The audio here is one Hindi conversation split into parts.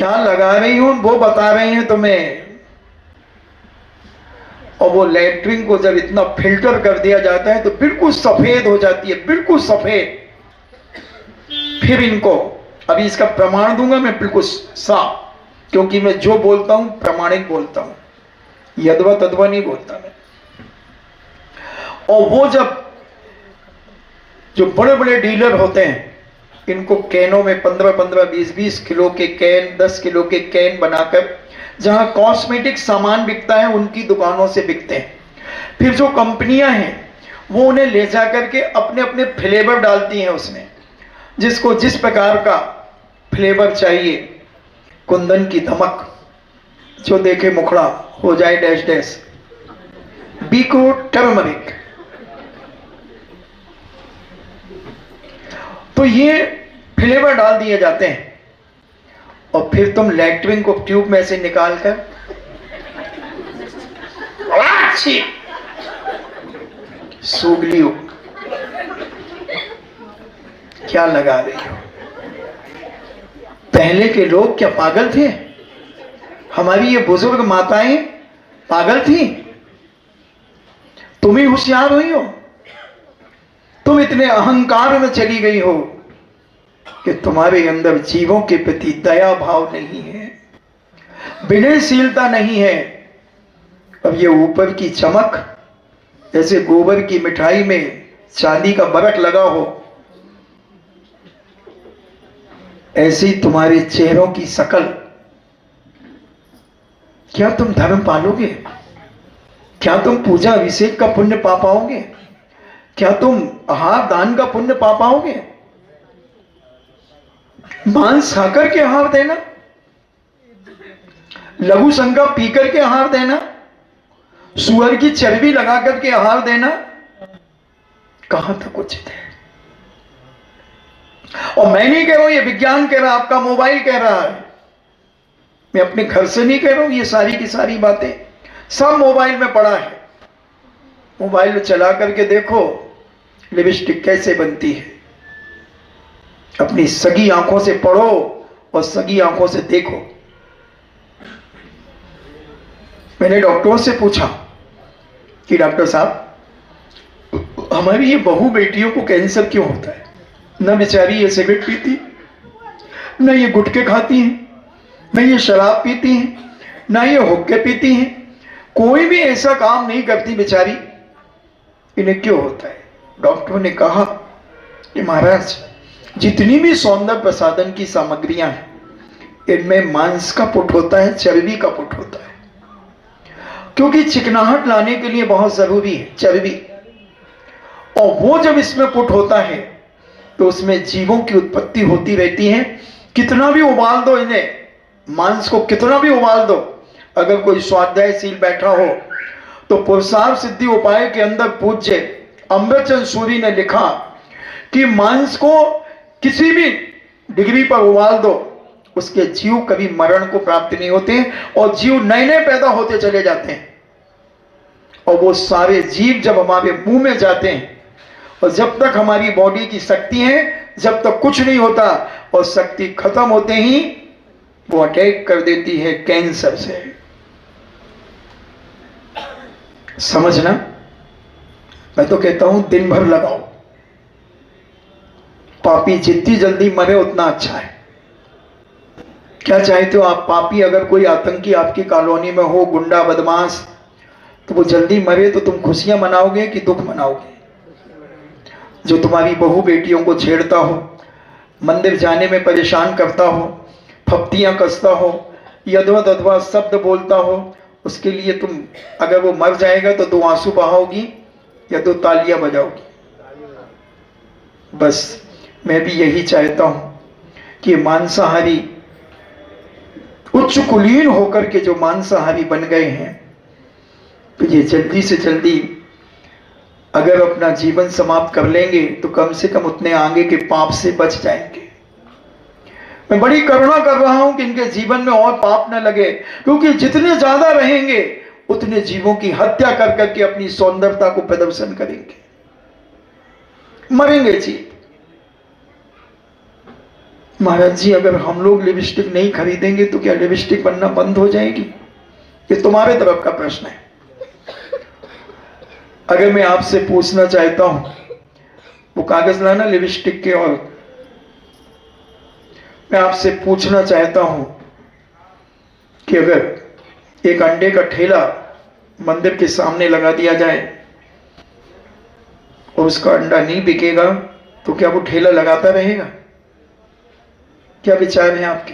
क्या लगा रही हूं वो बता रहे हैं तुम्हें। और वो लेटरिन को जब इतना फिल्टर कर दिया जाता है तो बिल्कुल सफेद हो जाती है, बिल्कुल सफेद। फिर इनको अभी इसका प्रमाण दूंगा मैं बिल्कुल साफ, क्योंकि मैं जो बोलता हूं प्रमाणिक बोलता हूं, यदवा तदवा नहीं बोलता मैं। और वो जब जो बड़े बड़े डीलर होते हैं इनको कैनों में 15-15, 20-20 किलो के कैन, 10 किलो के कैन बनाकर जहां कॉस्मेटिक सामान बिकता है उनकी दुकानों से बिकते हैं। फिर जो कंपनियां हैं वो उन्हें ले जा करके अपने अपने फ्लेवर डालती हैं उसमें, जिसको जिस प्रकार का फ्लेवर चाहिए। कुंदन की धमक, जो देखे मुखड़ा हो जाए डैश डैश, बीको टर्मरिक। तो ये फ्लेवर डाल दिए जाते हैं। और फिर तुम लेटरिन को ट्यूब में से निकाल कर अच्छी सूंघ लियो। क्या लगा रही हो? पहले के लोग क्या पागल थे? हमारी ये बुजुर्ग माताएं पागल थी? तुम ही होशियार हुई हो। तुम इतने अहंकार में चली गई हो कि तुम्हारे अंदर जीवों के प्रति दया भाव नहीं है, विनयशीलता नहीं है। अब ये ऊपर की चमक जैसे गोबर की मिठाई में चांदी का बरक लगा हो, ऐसी तुम्हारे चेहरों की शकल। क्या तुम धर्म पालोगे? क्या तुम पूजा अभिषेक का पुण्य पा पाओगे? क्या तुम आहार दान का पुण्य पा पाओगे? मांस खाकर के आहार देना, लघु शंका पीकर के आहार देना, सुअर की चर्बी लगा करके आहार देना, कहां तक उचित है? और मैं नहीं कह रहा हूं, ये विज्ञान कह रहा है, आपका मोबाइल कह रहा है। मैं अपने घर से नहीं कह रहा हूं, ये सारी की सारी बातें सब मोबाइल में पड़ा है। मोबाइल में चला करके देखो लिपस्टिक कैसे बनती है, अपनी सगी आंखों से पढ़ो और सगी आंखों से देखो। मैंने डॉक्टरों से पूछा कि डॉक्टर साहब, हमारी ये बहू बेटियों को कैंसर क्यों होता है? न बेचारी ये सिगरेट पीती, न ये गुटखे खाती हैं, न ये शराब पीती हैं, न ये हुक्के पीती हैं, कोई भी ऐसा काम नहीं करती बेचारी, इन्हें क्यों होता है? डॉक्टरों ने कहा कि महाराज, जितनी भी सौंदर्य प्रसाधन की सामग्रियां हैं इनमें मांस का पुट होता है, चर्बी का पुट होता है, क्योंकि चिकनाहट लाने के लिए बहुत जरूरी है चर्बी। और वो जब इसमें पुट होता है तो उसमें जीवों की उत्पत्ति होती रहती है। कितना भी उबाल दो इन्हें, मांस को कितना भी उबाल दो, अगर कोई स्वाध्यायशील बैठा हो तो पुरुषार्थ सिद्धि उपाय के अंदर पूज्य अमृतचंद सूरी ने लिखा कि मांस को किसी भी डिग्री पर उबाल दो, उसके जीव कभी मरण को प्राप्त नहीं होते और जीव नए नए पैदा होते चले जाते हैं। और वो सारे जीव जब हमारे मुंह में जाते हैं, और जब तक हमारी बॉडी की शक्ति है, जब तक कुछ नहीं होता, और शक्ति खत्म होते ही वो अटैक कर देती है कैंसर से। समझना? मैं तो कहता हूं दिन भर लगाओ, पापी जितनी जल्दी मरे उतना अच्छा है। क्या चाहते हो आप? पापी अगर कोई आतंकी आपकी कॉलोनी में हो, गुंडा बदमाश, तो वो जल्दी मरे तो तुम खुशियां मनाओगे कि दुख मनाओगे? जो तुम्हारी बहू बेटियों को छेड़ता हो, मंदिर जाने में परेशान करता हो, फप्तियां कसता हो, यदवा ददवा शब्द बोलता हो, उसके लिए तुम अगर वो मर जाएगा तो 2 आंसू बहाओगी या 2 तालियां बजाओगी? बस मैं भी यही चाहता हूं कि मांसाहारी उच्च कुलीन होकर के जो मांसाहारी बन गए हैं, तो ये जल्दी से जल्दी अगर अपना जीवन समाप्त कर लेंगे तो कम से कम उतने आगे के पाप से बच जाएंगे। मैं बड़ी करुणा कर रहा हूं कि इनके जीवन में और पाप न लगे, क्योंकि जितने ज्यादा रहेंगे उतने जीवों की हत्या कर करके अपनी सौंदर्यता को प्रदर्शन करेंगे, मरेंगे जी। महाराज जी, अगर हम लोग लिपस्टिक नहीं खरीदेंगे तो क्या लिपस्टिक बनना बंद हो जाएगी? ये तुम्हारे तरफ का प्रश्न है। अगर मैं आपसे पूछना चाहता हूं, वो कागज लाना लिपस्टिक के, और मैं आपसे पूछना चाहता हूं कि अगर एक अंडे का ठेला मंदिर के सामने लगा दिया जाए और उसका अंडा नहीं बिकेगा तो क्या वो ठेला लगाता रहेगा? क्या विचार है आपके?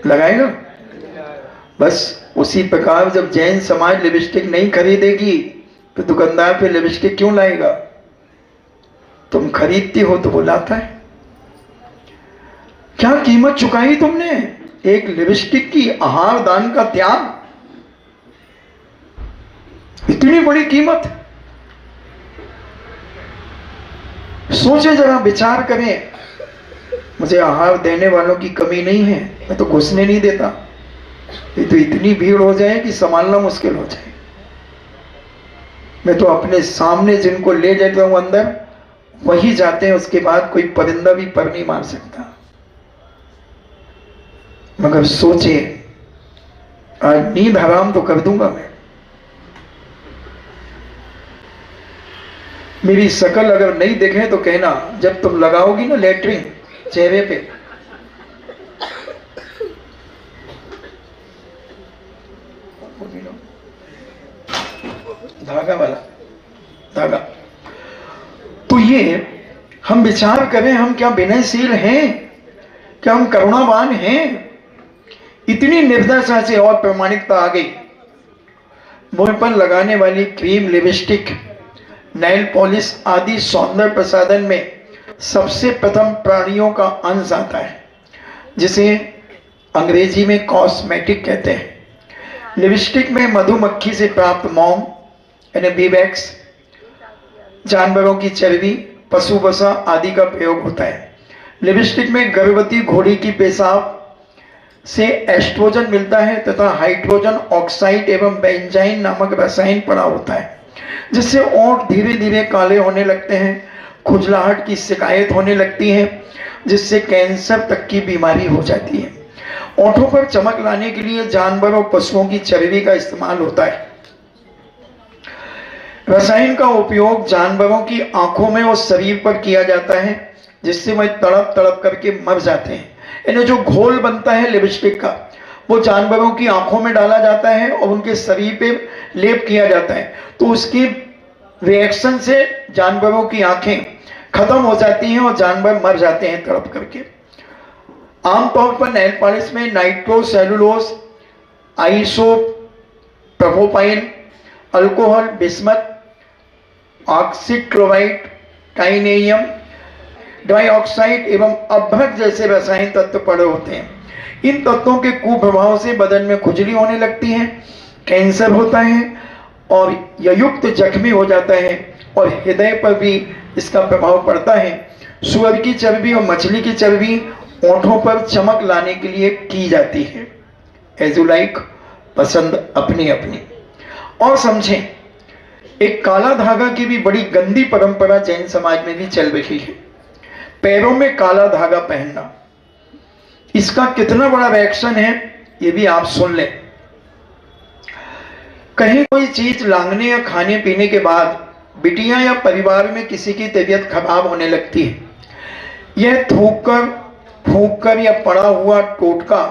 लगाएगा? बस उसी प्रकार जब जैन समाज लिपस्टिक नहीं खरीदेगी तो दुकानदार पे लिपस्टिक क्यों लाएगा? तुम खरीदती हो तो वो लाता है। क्या कीमत चुकाई तुमने एक लिपस्टिक की? आहार दान का त्याग, इतनी बड़ी कीमत। सोचे जरा, विचार करें। मुझे आहार देने वालों की कमी नहीं है, मैं तो घुसने नहीं देता। ये तो इतनी भीड़ हो जाए कि संभालना मुश्किल हो जाए। मैं तो अपने सामने जिनको ले जाता हूं अंदर, वही जाते हैं, उसके बाद कोई परिंदा भी पर नहीं मार सकता। मगर सोचे, आज नींद हराम तो कर दूंगा मैं। मेरी शकल अगर नहीं देखे तो कहना, जब तुम लगाओगी ना लेटरिन चेहरे पे, धागा वाला धागा। तो ये हम विचार करें, हम क्या विनयशील हैं? क्या हम करुणावान हैं? इतनी निर्दयता से और प्रामाणिकता आ गई। मुंह पर लगाने वाली क्रीम, लिपस्टिक, नेल पॉलिश आदि सौंदर्य प्रसाधन में सबसे प्रथम प्राणियों का अंश आता है, जिसे अंग्रेजी में कॉस्मेटिक कहते हैं। लिपस्टिक में मधुमक्खी से प्राप्त मोम यानी बीवैक्स, जानवरों की चर्बी, पशु वसा आदि का प्रयोग होता है। लिपस्टिक में गर्भवती घोड़ी की पेशाब से एस्ट्रोजन मिलता है तथा हाइड्रोजन ऑक्साइड एवं बेंजाइन नामक रसायन पड़ा होता है, जिससे ओंठ धीरे धीरे काले होने लगते हैं, खुजलाहट की शिकायत होने लगती है, जिससे कैंसर तक की बीमारी हो जाती है। ओंठों पर चमक लाने के लिए जानवर और पशुओं की चर्बी का इस्तेमाल होता है। रसायन का उपयोग जानवरों की आंखों में और शरीर पर किया जाता है, जिससे वह तड़प तड़प करके मर जाते हैं। इन्हें जो घोल बनता है लिपस्टिक का, वो जानवरों की आंखों में डाला जाता है और उनके शरीर पे लेप किया जाता है, तो उसकी रिएक्शन से जानवरों की आंखें खत्म हो जाती हैं और जानवर मर जाते हैं तड़प करके। आमतौर पर नेल पॉलिश में nitrocellulose, isopropyl, alcohol, bismuth, oxychloride, titanium dioxide एवं अभ्रक जैसे रासायनिक तत्व पड़े होते हैं। इन तत्वों के कुप्रभाव से बदन में खुजली होने लगती है, कैंसर होता है और ययुक्त जख्मी हो जाता है, और हृदय पर भी इसका प्रभाव पड़ता है। सुअर की चर्बी और मछली की चर्बी ओंठों पर चमक लाने के लिए की जाती है। एज यू लाइक, पसंद अपनी अपनी। और समझें, एक काला धागा की भी बड़ी गंदी परंपरा जैन समाज में भी चल रही है। पैरों में काला धागा पहनना, इसका कितना बड़ा रिएक्शन है ये भी आप सुन लें। कहीं कोई चीज लांघने या खाने पीने के बाद बिटिया या परिवार में किसी की तबीयत खराब होने लगती है। यह थूक कर, फूंक कर या पड़ा हुआ टोटका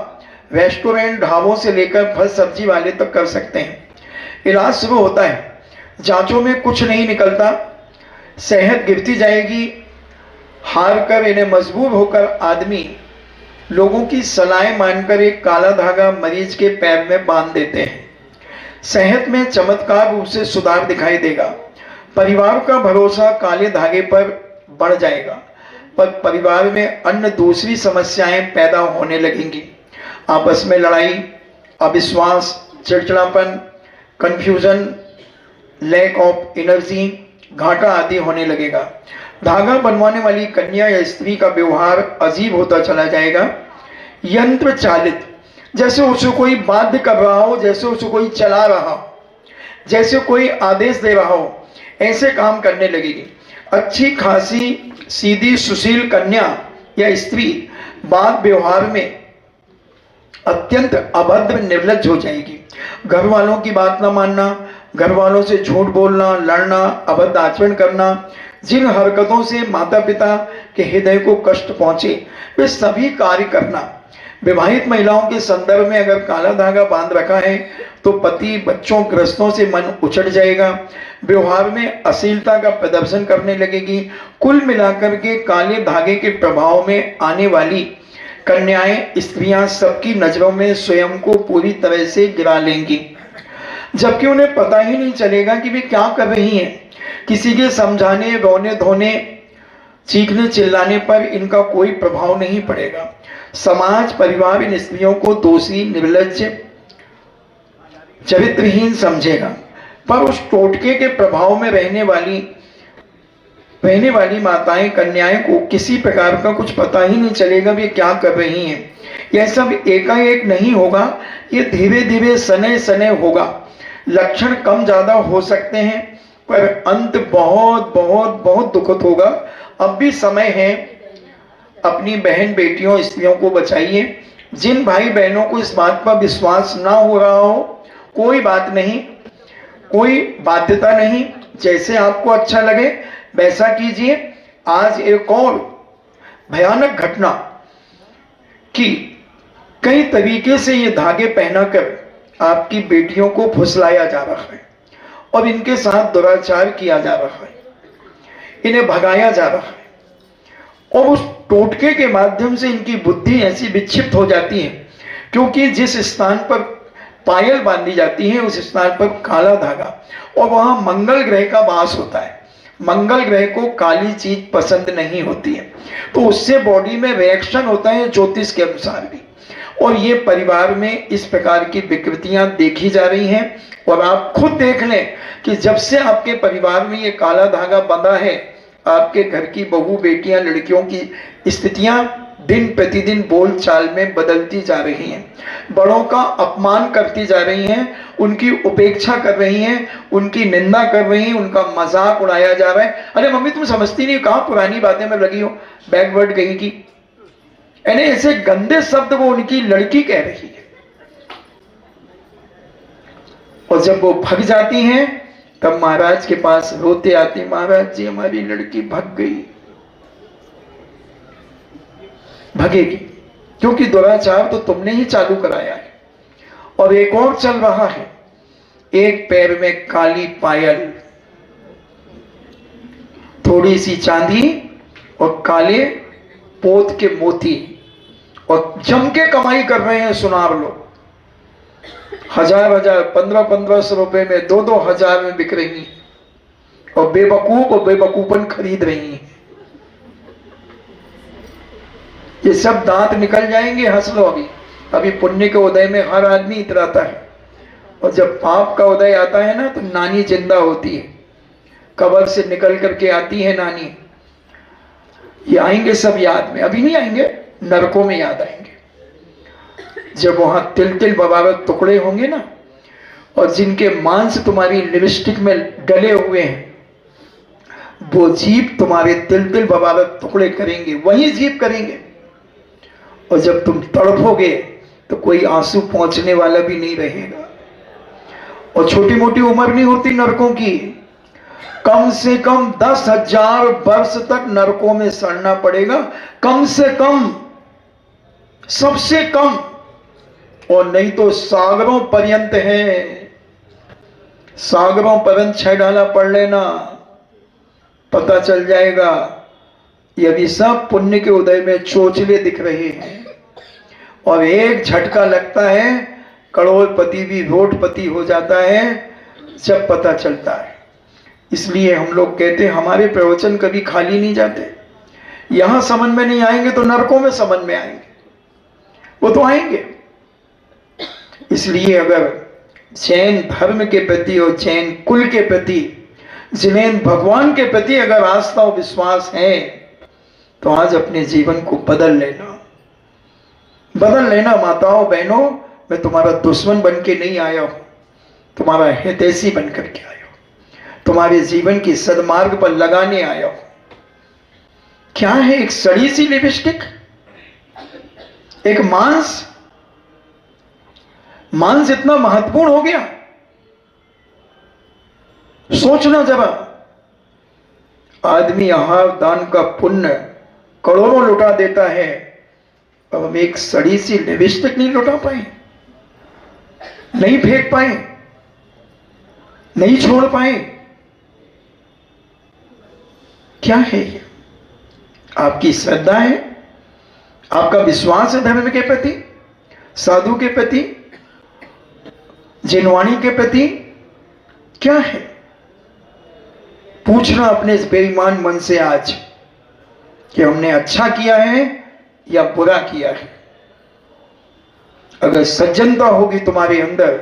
रेस्टोरेंट, ढाबों से लेकर फल सब्जी वाले तक कर सकते हैं। इलाज शुरू होता है, जांचों में कुछ नहीं निकलता, सेहत गिरती जाएगी। हार कर इन्हें मजबूर होकर आदमी लोगों की सलाह मानकर एक काला धागा मरीज के पैर में बांध देते हैं। सेहत में चमत्कार रूप से सुधार दिखाई देगा। परिवार का भरोसा काले धागे पर बढ़ जाएगा, पर परिवार में अन्य दूसरी समस्याएं पैदा होने लगेंगी। आपस में लड़ाई, अविश्वास, चिड़चिड़ापन, कंफ्यूजन, लैक ऑफ एनर्जी, घाटा आदि होने लगेगा। धागा बनवाने वाली कन्या या स्त्री का व्यवहार अजीब होता चला जाएगा, यंत्र चालित, जैसे उसे कोई बाध्य कर रहा हो, जैसे उसे कोई चला रहा हो, जैसे कोई आदेश दे रहा हो, ऐसे काम करने लगेगी। अच्छी खासी सीधी सुशील कन्या या स्त्री बात व्यवहार में अत्यंत अभद्र निर्लज्ज हो जाएगी। घर वालों की बात ना मानना, घर वालों से झूठ बोलना, लड़ना, अभद्र आचरण करना, जिन हरकतों से माता पिता के हृदय को कष्ट पहुंचे वे सभी कार्य करना। विवाहित महिलाओं के संदर्भ में अगर काला धागा बांध रखा है तो पति, बच्चों, ग्रस्तों से मन उचट जाएगा, व्यवहार में अश्लीलता का प्रदर्शन करने लगेगी। कुल मिलाकर के काले धागे के प्रभाव में आने वाली कन्याएं, स्त्रियां सबकी नजरों में स्वयं को पूरी तरह से गिरा लेंगी, जबकि उन्हें पता ही नहीं चलेगा कि वे क्या कर रही हैं। किसी के समझाने, रोने धोने, चीखने चिल्लाने पर इनका कोई प्रभाव नहीं पड़ेगा। समाज, परिवार इन स्त्रियों को दोषी, निर्लज्ज, चरित्रहीन समझेगा, पर उस टोटके के प्रभाव में रहने वाली माताएं, कन्याएं को किसी प्रकार का कुछ पता ही नहीं चलेगा वे क्या कर रही हैं। यह सब एकाएक नहीं होगा, ये धीरे धीरे सने सने होगा। लक्षण कम ज्यादा हो सकते हैं पर अंत बहुत बहुत बहुत दुखद होगा। अब भी समय है, अपनी बहन बेटियों, स्त्रियों को बचाइए। जिन भाई बहनों को इस बात पर विश्वास ना हो रहा हो, कोई बात नहीं, कोई बाध्यता नहीं, जैसे आपको अच्छा लगे वैसा कीजिए। आज एक और भयानक घटना कि कई तरीके से ये धागे पहनाकर आपकी बेटियों को फुसलाया जा रहा है और इनके साथ दुराचार किया जा रहा है, इन्हें भगाया जा रहा है और उस टोटके के माध्यम से इनकी बुद्धि ऐसी विक्षिप्त हो जाती है, क्योंकि जिस स्थान पर पायल बांधी जाती है उस स्थान पर काला धागा, और वहां मंगल ग्रह का वास होता है। मंगल ग्रह को काली चीज पसंद नहीं होती है, तो उससे बॉडी में रिएक्शन होता है ज्योतिष के अनुसार भी। और ये परिवार में इस प्रकार की विकृतियां देखी जा रही हैं। और आप खुद देख लें कि जब से आपके परिवार में ये काला धागा बंधा है, आपके घर की बहू, बेटियां, लड़कियों की स्थितियां दिन प्रतिदिन बोल चाल में बदलती जा रही हैं। बड़ों का अपमान करती जा रही हैं, उनकी उपेक्षा कर रही हैं, उनकी निंदा कर रही हैं, उनका मजाक उड़ाया जा रहा है। अरे मम्मी तुम समझती नहीं, कहाँ पुरानी बातें में लगी हो, बैकवर्ड गई की, यानी ऐसे गंदे शब्द वो उनकी लड़की कह रही है। और जब वो भग जाती हैं तब महाराज के पास रोते आती, महाराज जी हमारी लड़की भग गई। भगेगी क्योंकि दुराचार तो तुमने ही चालू कराया है। और एक और चल रहा है, एक पैर में काली पायल, थोड़ी सी चांदी और काले पोत के मोती, और जम के कमाई कर रहे हैं सुनार लोग। 1000-1000, 1500-1500 रुपए में, 2-2000 में बिक रही हैं और बेवकूफ और बेवकूफन खरीद रही हैं। ये सब दांत निकल जाएंगे, हंस लो। अभी पुण्य के उदय में हर आदमी इतराता है, और जब पाप का उदय आता है ना तो नानी जिंदा होती है, कब्र से निकल करके आती है नानी। ये आएंगे सब याद में, अभी नहीं आएंगे, नरकों में याद आएंगे। जब वहां तिल तिल बबावत टुकड़े होंगे ना, और जिनके मांस तुम्हारी लिपस्टिक में डले हुए हैं, वो जीभ तुम्हारे तिल तिल बबावत टुकड़े करेंगे, वही जीभ करेंगे। और जब तुम तड़पोगे तो कोई आंसू पहुंचने वाला भी नहीं रहेगा। और छोटी मोटी उम्र नहीं होती नरकों की, कम से कम 10,000 वर्ष तक नरकों में सड़ना पड़ेगा, कम से कम, सबसे कम। और नहीं तो सागरों पर्यंत है, सागरों पर्यंत 6 डाला पढ़ लेना, पता चल जाएगा। ये अभी सब पुण्य के उदय में चोचले दिख रहे हैं, और एक झटका लगता है, करोड़पति भी रोडपति हो जाता है जब पता चलता है। इसलिए हम लोग कहते हैं हमारे प्रवचन कभी खाली नहीं जाते। यहां समझ में नहीं आएंगे तो नरकों में समझ में आएंगे, वो तो आएंगे। इसलिए अगर जैन धर्म के प्रति और जैन कुल के प्रति, जैन भगवान के प्रति अगर आस्था और विश्वास है तो आज अपने जीवन को बदल लेना, बदल लेना। माताओं बहनों, मैं तुम्हारा दुश्मन बन के नहीं आया हूं, तुम्हारा हितैषी बन करके आया हूं, तुम्हारे जीवन की सदमार्ग पर लगाने आया हूं। क्या है? एक सड़ी सी लिपस्टिक, एक मांस। मांस इतना महत्वपूर्ण हो गया? सोचना जरा, आदमी आहार दान का पुण्य करोड़ों लुटा देता है, अब हम एक सड़ी सी लिपस्टिक नहीं लुटा पाए, नहीं फेंक पाए, नहीं छोड़ पाए। क्या है ये? आपकी श्रद्धा है, आपका विश्वास है धर्म के प्रति, साधु के प्रति, जिनवाणी के प्रति? क्या है? पूछना अपने इस बेईमान मन से आज कि हमने अच्छा किया है या बुरा किया है। अगर सज्जनता होगी तुम्हारे अंदर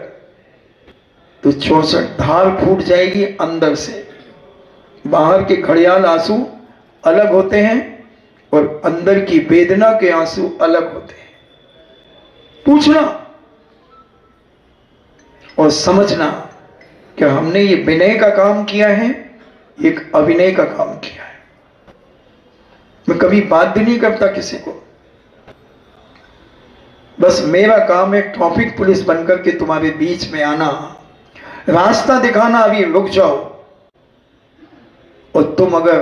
तो 64 धार फूट जाएगी अंदर से। बाहर के घड़ियाल आंसू अलग होते हैं और अंदर की वेदना के आंसू अलग होते हैं। पूछना और समझना कि हमने ये विनय का काम किया है, एक अभिनय का काम किया है। मैं कभी बाध्य नहीं करता किसी को, बस मेरा काम है ट्रैफिक पुलिस बनकर के तुम्हारे बीच में आना, रास्ता दिखाना, अभी रुक जाओ। और तुम अगर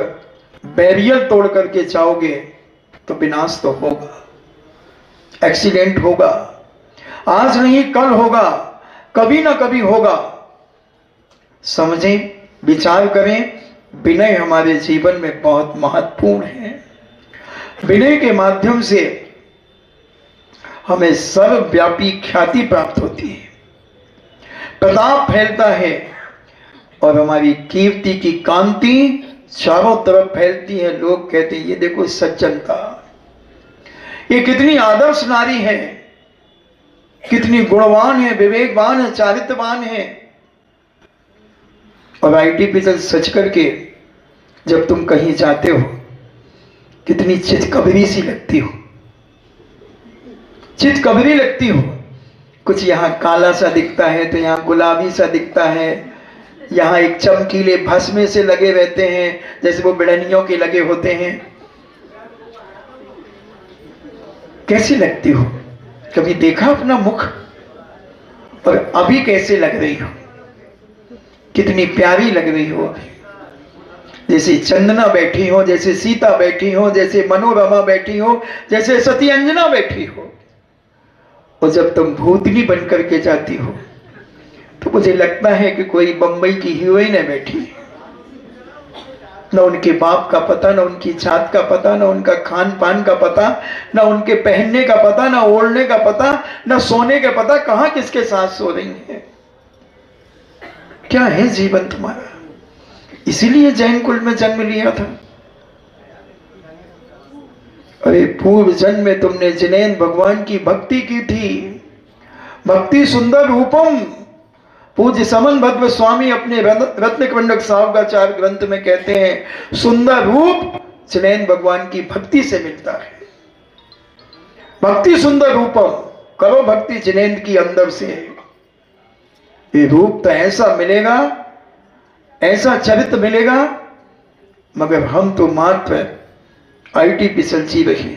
बैरियर तोड़ करके जाओगे तो विनाश तो होगा, एक्सीडेंट होगा, आज नहीं कल होगा, कभी ना कभी होगा। समझें, विचार करें। विनय हमारे जीवन में बहुत महत्वपूर्ण है। विनय के माध्यम से हमें सर्वव्यापी ख्याति प्राप्त होती है, प्रताप फैलता है और हमारी कीर्ति की कांति चारों तरफ फैलती है। लोग कहते हैं ये देखो सज्जनता, ये कितनी आदर्श नारी है, कितनी गुणवान है, विवेकवान है, चारित्रवान है। और आईटीपीएल सच करके जब तुम कहीं जाते हो कितनी चितकबरी सी लगती हो, चितकबरी लगती हो। कुछ यहाँ काला सा दिखता है तो यहाँ गुलाबी सा दिखता है, यहाँ एक चमकीले भस्मे से लगे रहते हैं जैसे वो बिड़नियों के लगे होते हैं। कैसी लगती हो? कभी देखा अपना मुख? और अभी कैसे लग रही हो? कितनी प्यारी लग रही हो अभी, जैसे चंदना बैठी हो, जैसे सीता बैठी हो, जैसे मनोरमा बैठी हो, जैसे सती अंजना बैठी हो। और जब तुम भूतनी बन करके जाती हो तो मुझे लगता है कि कोई बंबई की हीरोइन है बैठी, न उनके बाप का पता, न उनकी जात का पता, न उनका खान पान का पता, न उनके पहनने का पता, न ओढ़ने का पता, न सोने का पता, कहां किसके साथ सो रही है। क्या है जीवन तुम्हारा? इसीलिए जैन कुल में जन्म लिया था। अरे पूर्व जन्म में तुमने जिनेंद्र भगवान की भक्ति की थी। भक्ति सुंदर रूपम। पूज्य समन भद्र स्वामी अपने रत्नकंडक सावकाचार ग्रंथ में कहते हैं सुंदर रूप जिनेंद्र भगवान की भक्ति से मिलता है। भक्ति सुंदर रूपम, करो भक्ति जिनेंद्र की अंदर से। ये रूप तो ऐसा मिलेगा, ऐसा चरित्र मिलेगा, मगर हम तो मात्र आईटीपीएल जी रहे।